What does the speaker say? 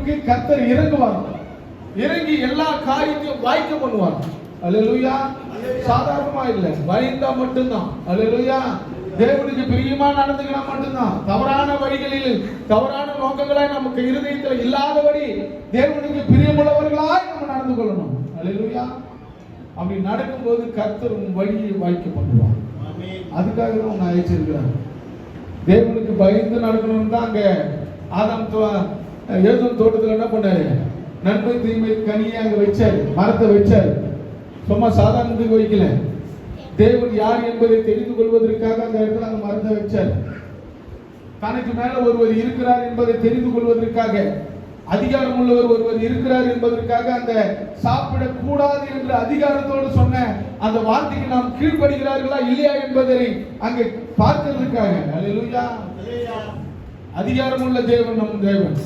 நமக்கு கர்த்தர் இறங்குவார். இறங்கி எல்லா காரியத்தையும் வாய்க்க பண்ணுவார். அல்லேலூயா. சாதாரணமா இல்ல, பயந்தா மட்டும்தான். அல்லேலூயா. தேவனுக்கு பிரியமா நடந்துக்கினா மட்டும்தான். தவறான வழிகளில் தவறான நோக்கங்களை நமக்கு இருதயத்தில் இல்லாதபடி தேவனுக்கு பிரியமுள்ளவர்களாய் நம்ம நடந்து கொள்ளணும். அல்லேலூயா. அப்படி நடக்கும்போது கர்த்தர் உன் வழியை வாய்க்க பண்ணுவார். அதுக்காக தான் உன்னை அழைச்சிருக்கிறார். தேவனுக்கு பயந்து நடக்கணும்னு தான் அங்க ஆதாம் ஏதேன் தோட்டத்தில் என்ன பண்ணாரு? நன்மை தீமை கனியை அங்க வச்சாரு, மரத்தை வச்சாரு. சும்மா சாதாரணத்துக்கு வைக்கல, தேவன் யார் என்பதை தெரிந்து கொள்வதற்காக அந்த இடத்துல அந்த மரத்தை வச்சார். தனக்கு மேல ஒருவர் இருக்கிறார் என்பதை தெரிந்து கொள்வதற்காக, அதிகாரம் உள்ளவர் ஒருவர் இருக்கிறார் என்பதற்காக, அந்த சாப்பிடக்கூடாது என்று அதிகாரத்தோடு சொன்ன அந்த வார்த்தைக்கு நாம் கீழ்ப்படுகிறார்களா இல்லையா என்பதை அங்கே பார்க்கிறதுக்காக. அல்லேலூயா. அதிகாரம் உள்ள தேவன் நம் தேவன்.